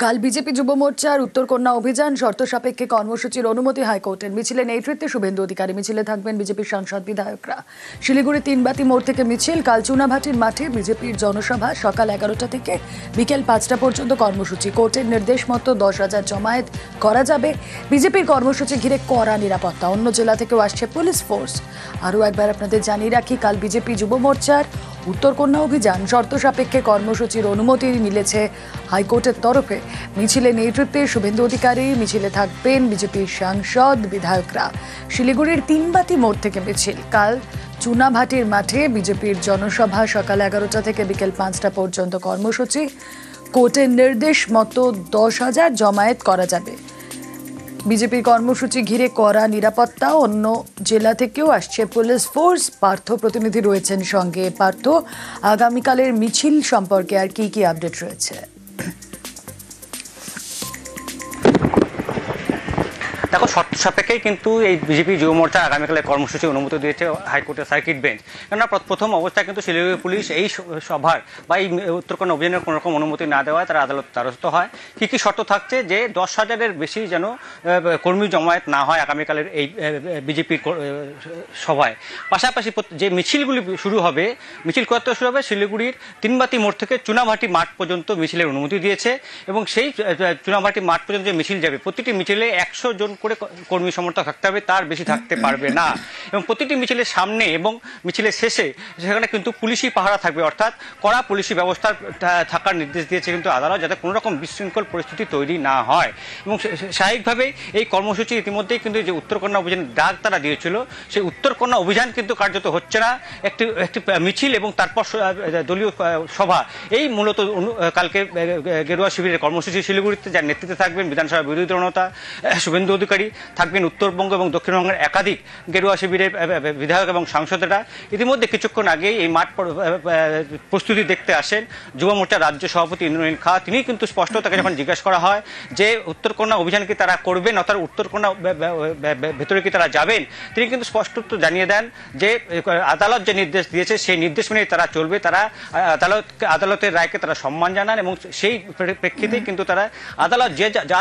কাল বিজেপি যুব মোর্চার উত্তরকন্যা অভিযান শর্ত সাপেক্ষে কর্মসূচির অনুমতি হাইকোর্টের। মিছিলে নেতৃত্বে শুভেন্দু অধিকারী, মিছিলে থাকবেন বিজেপির সাংসদ বিধায়করা। শিলিগুড়ি তিনবাতি মোড় থেকে মিছিল, কাল চুনাভাটির মাঠে বিজেপির জনসভা, সকাল 11টা থেকে বিকেল 5টা পর্যন্ত কর্মসূচি। কোর্টের নির্দেশ মতো 10,000 জমায়েত করা যাবে। বিজেপির কর্মসূচি ঘিরে কড়া নিরাপত্তা, অন্য জেলা থেকেও আসছে পুলিশ ফোর্স। আরও একবার আপনাদের জানিয়ে রাখি, কাল বিজেপি যুব মোর্চার উত্তরকন্যা অভিযান শর্ত সাপেক্ষে কর্মসূচির অনুমতি মিলেছে হাইকোর্টের তরফে। মিছিলে নেতৃত্বে শুভেন্দু অধিকারী, মিছিলে থাকবেন বিজেপির সাংসদ বিধায়করা। শিলিগুড়ির তিনবাতি মোড় থেকে মিছিল, কাল চুনাভাটির মাঠে বিজেপির জনসভা, সকাল 11টা থেকে বিকেল 5টা পর্যন্ত কর্মসূচি। কোর্টের নির্দেশ মতো 10,000 জমায়েত করা যাবে। বিজেপির কর্মসূচি ঘিরে কড়া নিরাপত্তা, অন্য জেলা থেকেও আসছে পুলিশ ফোর্স। পার্থ প্রতিনিধি রয়েছেন সঙ্গে। পার্থ, আগামীকালের মিছিল সম্পর্কে আর কি আপডেট রয়েছে? দেখো, শর্ত সাপেক্ষেই কিন্তু এই বিজেপি যুব মোর্চা আগামীকালে কর্মসূচি অনুমতি দিয়েছে হাইকোর্টের সার্কিট বেঞ্চ। কেননা প্রথম অবস্থায় কিন্তু শিলিগুড়ি পুলিশ এই সভার বা এই উত্তরকন্যা অভিযানের কোনো রকম অনুমতি না দেওয়ায় তারা আদালত দ্বারস্থ হয়। কী কী শর্ত থাকছে? যে 10,000-এর বেশি যেন কর্মী জমায়েত না হয় আগামীকালের এই বিজেপির সভায়। পাশাপাশি যে মিছিলগুলি শুরু হবে, মিছিল করতে শুরু হবে শিলিগুড়ির তিনবাতি মোড় থেকে চুনাভাটি মাঠ পর্যন্ত মিছিলের অনুমতি দিয়েছে। এবং সেই চুনাভাটি মাঠ পর্যন্ত যে মিছিল যাবে, প্রতিটি মিছিলে 100 জন করে কর্মী সমর্থক থাকতে হবে, তার বেশি থাকতে পারবে না। এবং প্রতিটি মিছিলের সামনে এবং মিছিলের শেষে সেখানে কিন্তু পুলিশি পাহারা থাকবে, অর্থাৎ কড়া পুলিশি ব্যবস্থা থাকার নির্দেশ দিয়েছে কিন্তু আদালত, যাতে কোনো রকম বিশৃঙ্খল পরিস্থিতি তৈরি না হয়। এবং স্বাভাবিকভাবেই এই কর্মসূচি ইতিমধ্যেই কিন্তু যে উত্তরকন্যা অভিযানের ডাক তারা দিয়েছিল, সেই উত্তরকন্যা অভিযান কিন্তু কার্যত হচ্ছে না। একটি মিছিল এবং তারপর দলীয় সভা, এই মূলত কালকে গেরুয়া শিবিরের কর্মসূচি শিলিগুড়িতে, যার নেতৃত্বে থাকবেন বিধানসভা বিরোধী দলনেতা শুভেন্দু অধিকারী, থাকবেন উত্তরবঙ্গ এবং দক্ষিণবঙ্গের একাধিক গেরুয়া শিবিরের বিধায়ক এবং সাংসদেরা। ইতিমধ্যে কিছুক্ষণ আগেই এই মাঠ প্রস্তুতি দেখতে আসেন যুব মোর্চার রাজ্য সভাপতি ইন্দ্রনীল খা। তিনি কিন্তু স্পষ্ট, তাকে যখন জিজ্ঞাসা করা হয় যে উত্তরকন্যা অভিযান কি তারা করবেন, অর্থাৎ উত্তরকন্যা ভেতরে কি তারা যাবেন, তিনি কিন্তু স্পষ্ট জানিয়ে দেন যে আদালত যে নির্দেশ দিয়েছে সেই নির্দেশ মেনেই তারা চলবে। তারা আদালতের রায়কে তারা সম্মান জানান এবং সেই প্রেক্ষিতেই কিন্তু তারা আদালত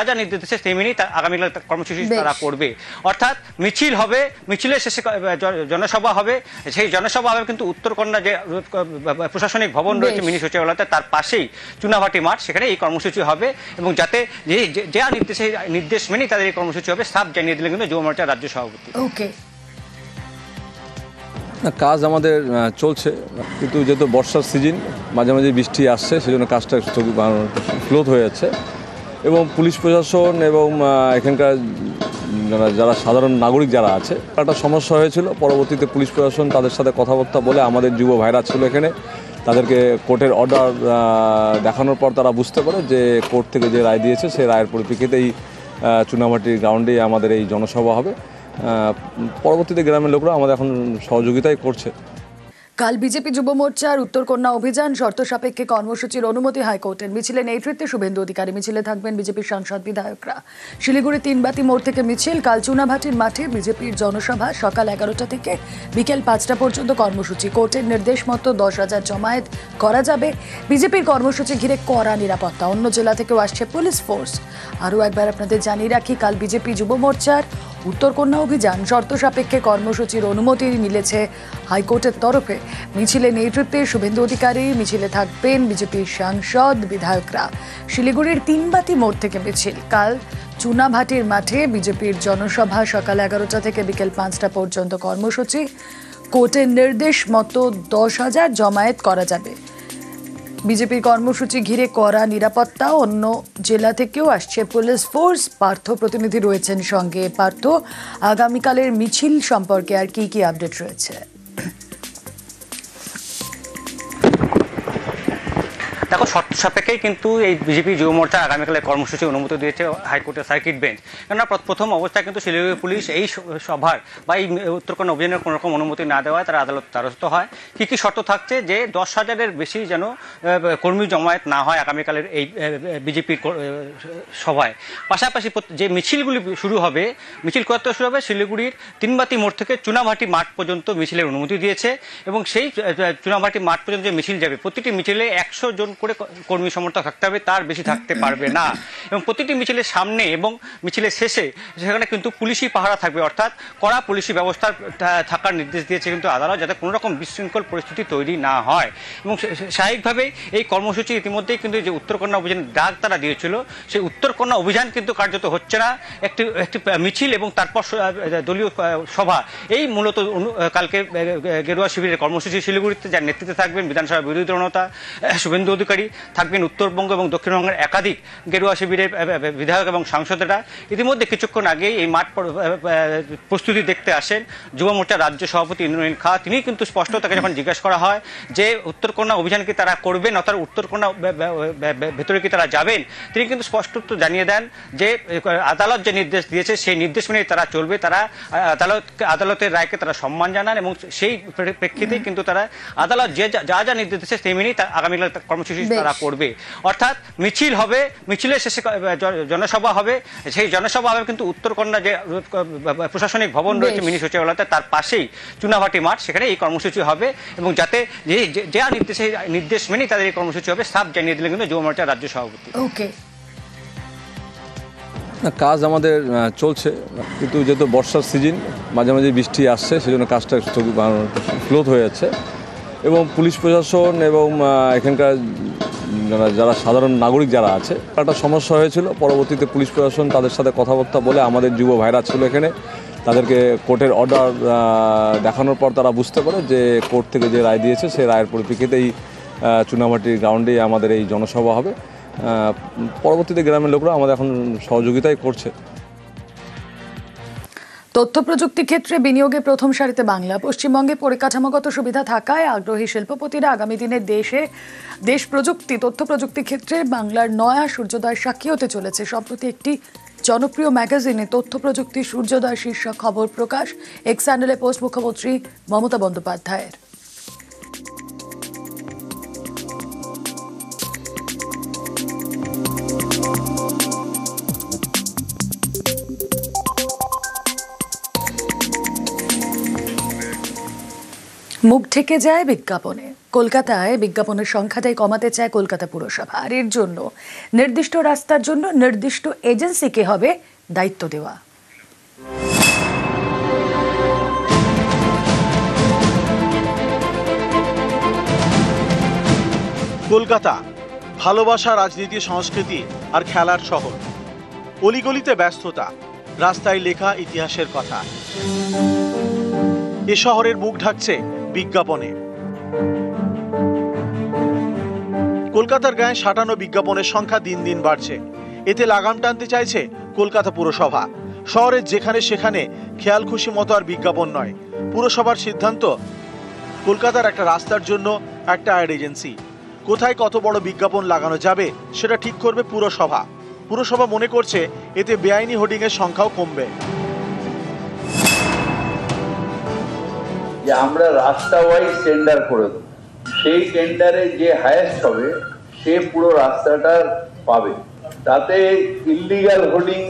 যা নির্দেশ দিয়েছে সেই মেনেই আগামীকাল কর্মসূচি তারা করবে। অর্থাৎ মিছিল হবে, মিছিলের শেষে জনসভা হবে। সেই জনসভা হবে কিন্তু উত্তরকন্যা যে প্রশাসনিক ভবন রয়েছে মিনি সচিবালয়তে, তার পাশেই চুনাভাটি মাঠ, সেখানে এই কর্মসূচি হবে। এবং যাতে যা নির্দেশ মেনেই তাদের এই কর্মসূচি হবে, সাফ জানিয়ে দিলেন কিন্তু যুব মোর্চার রাজ্য সভাপতি। ওকে, কাজ আমাদের চলছে, কিন্তু যেহেতু বর্ষার সিজন, মাঝে মাঝে বৃষ্টি আসছে, সেজন্য কাজটা স্লো হয়ে যাচ্ছে। এবং পুলিশ প্রশাসন এবং এখানকার যারা সাধারণ নাগরিক যারা আছে, একটা সমস্যা হয়েছিল। পরবর্তীতে পুলিশ প্রশাসন তাদের সাথে কথাবার্তা বলে, আমাদের যুব ভাইরা ছিল এখানে, তাদেরকে কোর্টের অর্ডার দেখানোর পর তারা বুঝতে পারে যে কোর্ট থেকে যে রায় দিয়েছে সেই রায়ের পরিপ্রেক্ষিতেই চুনাভাটির গ্রাউন্ডেই আমাদের এই জনসভা হবে। পরবর্তীতে গ্রামের লোকরা আমাদের এখন সহযোগিতাই করছে। কাল বিজেপি যুব মোর্চার উত্তরকন্যা অভিযান শর্ত সাপেক্ষে কর্মসূচির অনুমতি হাইকোর্টের। মিছিলে নেতৃত্বে শুভেন্দু অধিকারী, মিছিলে থাকবেন বিজেপির সাংসদ বিধায়করা। শিলিগুড়ি তিনবাতি মোড় থেকে মিছিল, কাল চুনাভাটির মাঠে বিজেপির জনসভা, সকাল 11টা থেকে বিকেল 5টা পর্যন্ত কর্মসূচি। কোর্টের নির্দেশ মতো 10,000 জমায়েত করা যাবে। বিজেপির কর্মসূচি ঘিরে কড়া নিরাপত্তা, অন্য জেলা থেকেও আসছে পুলিশ ফোর্স। আরও একবার আপনাদের জানিয়ে রাখি, কাল বিজেপি যুব মোর্চার উত্তরকন্যা অভিযান শর্ত সাপেক্ষে কর্মসূচির অনুমতি মিলেছে হাইকোর্টের তরফে। মিছিলে নেতৃত্বে শুভেন্দু অধিকারী, মিছিলে থাকবেন বিজেপির সাংসদ বিধায়করা। শিলিগুড়ির তিনবাতি মোড় থেকে মিছিল, কাল চুনাভাটির মাঠে বিজেপির জনসভা, সকাল 11টা থেকে বিকেল 5টা পর্যন্ত কর্মসূচি। কোর্টের নির্দেশ মতো 10,000 জমায়েত করা যাবে। বিজেপির কর্মসূচি ঘিরে কড়া নিরাপত্তা, অন্য জেলা থেকেও আসছে পুলিশ ফোর্স। পার্থ প্রতিনিধি রয়েছেন সঙ্গে। পার্থ, আগামীকালের মিছিল সম্পর্কে আর কি আপডেট রয়েছে? দেখো, শর্ত সাপেক্ষেই কিন্তু এই বিজেপি যুব মোর্চা আগামীকালে কর্মসূচি অনুমতি দিয়েছে হাইকোর্টের সার্কিট বেঞ্চ। কেননা প্রথম অবস্থায় কিন্তু শিলিগুড়ি পুলিশ এই সভার বা এই উত্তরকন্যা অভিযানের কোনো রকম অনুমতি না দেওয়ায় তারা আদালত দ্বারস্থ হয়। কী কী শর্ত থাকছে? যে 10,000-এর বেশি যেন কর্মী জমায়েত না হয় আগামীকালের এই বিজেপির সভায়। পাশাপাশি যে মিছিলগুলি শুরু হবে, মিছিল করতে শুরু হবে শিলিগুড়ির তিনবাতি মোড় থেকে চুনাভাটি মাঠ পর্যন্ত মিছিলের অনুমতি দিয়েছে। এবং সেই চুনাভাটি মাঠ পর্যন্ত যে মিছিল যাবে, প্রতিটি মিছিলে 100 জন করে করে কর্মী সমর্থক থাকতে হবে, তার বেশি থাকতে পারবে না। এবং প্রতিটি মিছিলের সামনে এবং মিছিলের শেষে সেখানে কিন্তু পুলিশি পাহারা থাকবে, অর্থাৎ কড়া পুলিশি ব্যবস্থা থাকার নির্দেশ দিয়েছে কিন্তু আদালত, যাতে কোনো রকম বিশৃঙ্খল পরিস্থিতি তৈরি না হয়। এবং স্বাভাবিকভাবেই এই কর্মসূচি ইতিমধ্যেই কিন্তু যে উত্তরকন্যা অভিযানের ডাক তারা দিয়েছিল, সেই উত্তরকন্যা অভিযান কিন্তু কার্যত হচ্ছে না। একটি মিছিল এবং তারপর দলীয় সভা, এই মূলত কালকে গেরুয়া শিবিরের কর্মসূচি শিলিগুড়িতে, যার নেতৃত্বে থাকবেন বিধানসভা বিরোধী দলনেতা শুভেন্দু অধিকারী, থাকবেন উত্তরবঙ্গ এবং দক্ষিণবঙ্গের একাধিক গেরুয়া শিবিরের বিধায়ক এবং সাংসদেরা। ইতিমধ্যে কিছুক্ষণ আগেই এই মাঠ প্রস্তুতি দেখতে আসেন যুব মোর্চার রাজ্য সভাপতি ইন্দ্রনীল খা। তিনি কিন্তু স্পষ্ট, তাকে যখন জিজ্ঞাসা করা হয় যে উত্তরকন্যা অভিযান কি তারা করবেন, অর্থাৎ উত্তরকন্যা ভেতরে কি তারা যাবেন, তিনি কিন্তু স্পষ্ট জানিয়ে দেন যে আদালত যে নির্দেশ দিয়েছে সেই নির্দেশ মেনেই তারা চলবে। তারা আদালতের রায়কে তারা সম্মান জানান এবং সেই প্রেক্ষিতেই কিন্তু তারা আদালত যা যা নির্দেশ দিয়েছে সেই মেনেই আগামীকাল কর্মসূচি তারা করবে। অর্থাৎ মিছিল হবে, মিছিলের শেষে জনসভা হবে। সেই জনসভা হবে কিন্তু উত্তরকন্যা যে প্রশাসনিক ভবন রয়েছে মিনি সচিবালয়তে, তার পাশেই চুনাভাটি মাঠ, সেখানে এই কর্মসূচি হবে। এবং যাতে যা নির্দেশ মেনেই তাদের এই কর্মসূচি হবে, সাফ জানিয়ে দিলেন কিন্তু যুব মোর্চার রাজ্য সভাপতি। ওকে, কাজ আমাদের চলছে, কিন্তু যেহেতু বর্ষার সিজন, মাঝে মাঝে বৃষ্টি আসছে, সেজন্য কাজটা স্লোথ হয়ে যাচ্ছে। এবং পুলিশ প্রশাসন এবং এখানকার যারা সাধারণ নাগরিক যারা আছে, একটা সমস্যা হয়েছিল। পরবর্তীতে পুলিশ প্রশাসন তাদের সাথে কথাবার্তা বলে, আমাদের যুব ভাইরা ছিল এখানে, তাদেরকে কোর্টের অর্ডার দেখানোর পর তারা বুঝতে পারে যে কোর্ট থেকে যে রায় দিয়েছে সেই রায়ের পরিপ্রেক্ষিতেই চুনাভাটির গ্রাউন্ডে আমাদের এই জনসভা হবে। পরবর্তীতে গ্রামের লোকরা আমাদের এখন সহযোগিতাই করছে। তথ্য প্রযুক্তি ক্ষেত্রে বিনিয়োগে প্রথম সারিতে বাংলা। পশ্চিমবঙ্গে পরিকাঠামোগত সুবিধা থাকায় আগ্রহী শিল্পপতিরা আগামী দিনে দেশ প্রযুক্তি, তথ্য প্রযুক্তি ক্ষেত্রে বাংলার নয়া সূর্যোদয় সাক্ষী হতে চলেছে। সম্প্রতি একটি জনপ্রিয় ম্যাগাজিনে তথ্য প্রযুক্তি সূর্যোদয় শীর্ষক খবর প্রকাশ। এক্স হ্যান্ডেলে পোস্ট মুখ্যমন্ত্রী মমতা বন্দ্যোপাধ্যায়ের। মুখ ঢেকে যায় বিজ্ঞাপনে। কলকাতায় বিজ্ঞাপনের সংখ্যাটাই কমাতে চায় কলকাতা পুরসভা। আর এর জন্য নির্দিষ্ট রাস্তার জন্য নির্দিষ্ট এজেন্সিকে হবে দায়িত্ব দেওয়া। কলকাতা ভালোবাসা, রাজনীতি, সংস্কৃতি আর খেলার শহর। অলিগলিতে ব্যস্ততা, রাস্তায় লেখা ইতিহাসের কথা। এ শহরের মুখ ঢাকছে বিজ্ঞাপনে। কলকাতার গায়ে সাঁটানো বিজ্ঞাপনের সংখ্যা দিন দিন বাড়ছে। এতে লাগাম টানতে চাইছে কলকাতা পুরসভা। শহরের যেখানে সেখানে খেয়াল খুশি মতো আর বিজ্ঞাপন নয়। পুরসভার সিদ্ধান্ত, কলকাতার একটা রাস্তার জন্য একটা অ্যাড এজেন্সি। কোথায় কত বড় বিজ্ঞাপন লাগানো যাবে সেটা ঠিক করবে পুরসভা। পুরসভা মনে করছে এতে বেআইনি হোর্ডিংয়ের সংখ্যাও কমবে। যে আমরা রাস্তা ওয়াইজ টেন্ডার করে দেবো, সেই টেন্ডারে যে হায়েস্ট হবে সে পুরো রাস্তাটা পাবে। তাতে ইলিগাল হোর্ডিং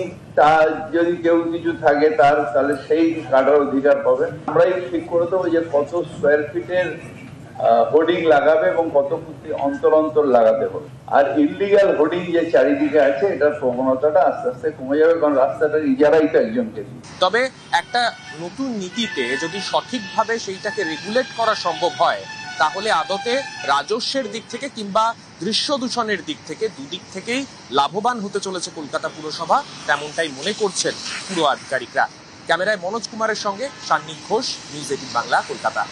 যদি কেউ কিছু থাকে তাহলে সেই কাটার অধিকার পাবে। আমরাই ঠিক করে দেবো যে কত স্কোয়ার ফিটের হোর্ডিং লাগাবে এবং কত অন্তর অন্তর লাগাতে হবে। আর ইলিগাল হোর্ডিং যে চারিদিকে আছে, এটার প্রবণতাটা আস্তে আস্তে কমে যাবে, কারণ রাস্তাটা ইজারাই তো একজনকে। তবে একটা নতুন নীতিতে যদি সঠিকভাবে সেইটাকে রেগুলেট করা সম্ভব হয়, তাহলে আদতে রাজস্বের দিক থেকে কিংবা দৃশ্য দূষণের দিক থেকে দুদিক থেকেই লাভবান হতে চলেছে কলকাতা পুরসভা, তেমনটাই মনে করছেন পুর আধিকারিকরা। ক্যামেরায় মনোজ কুমারের সঙ্গে সান্নিক ঘোষ, নিউজ 18 বাংলা, কলকাতা।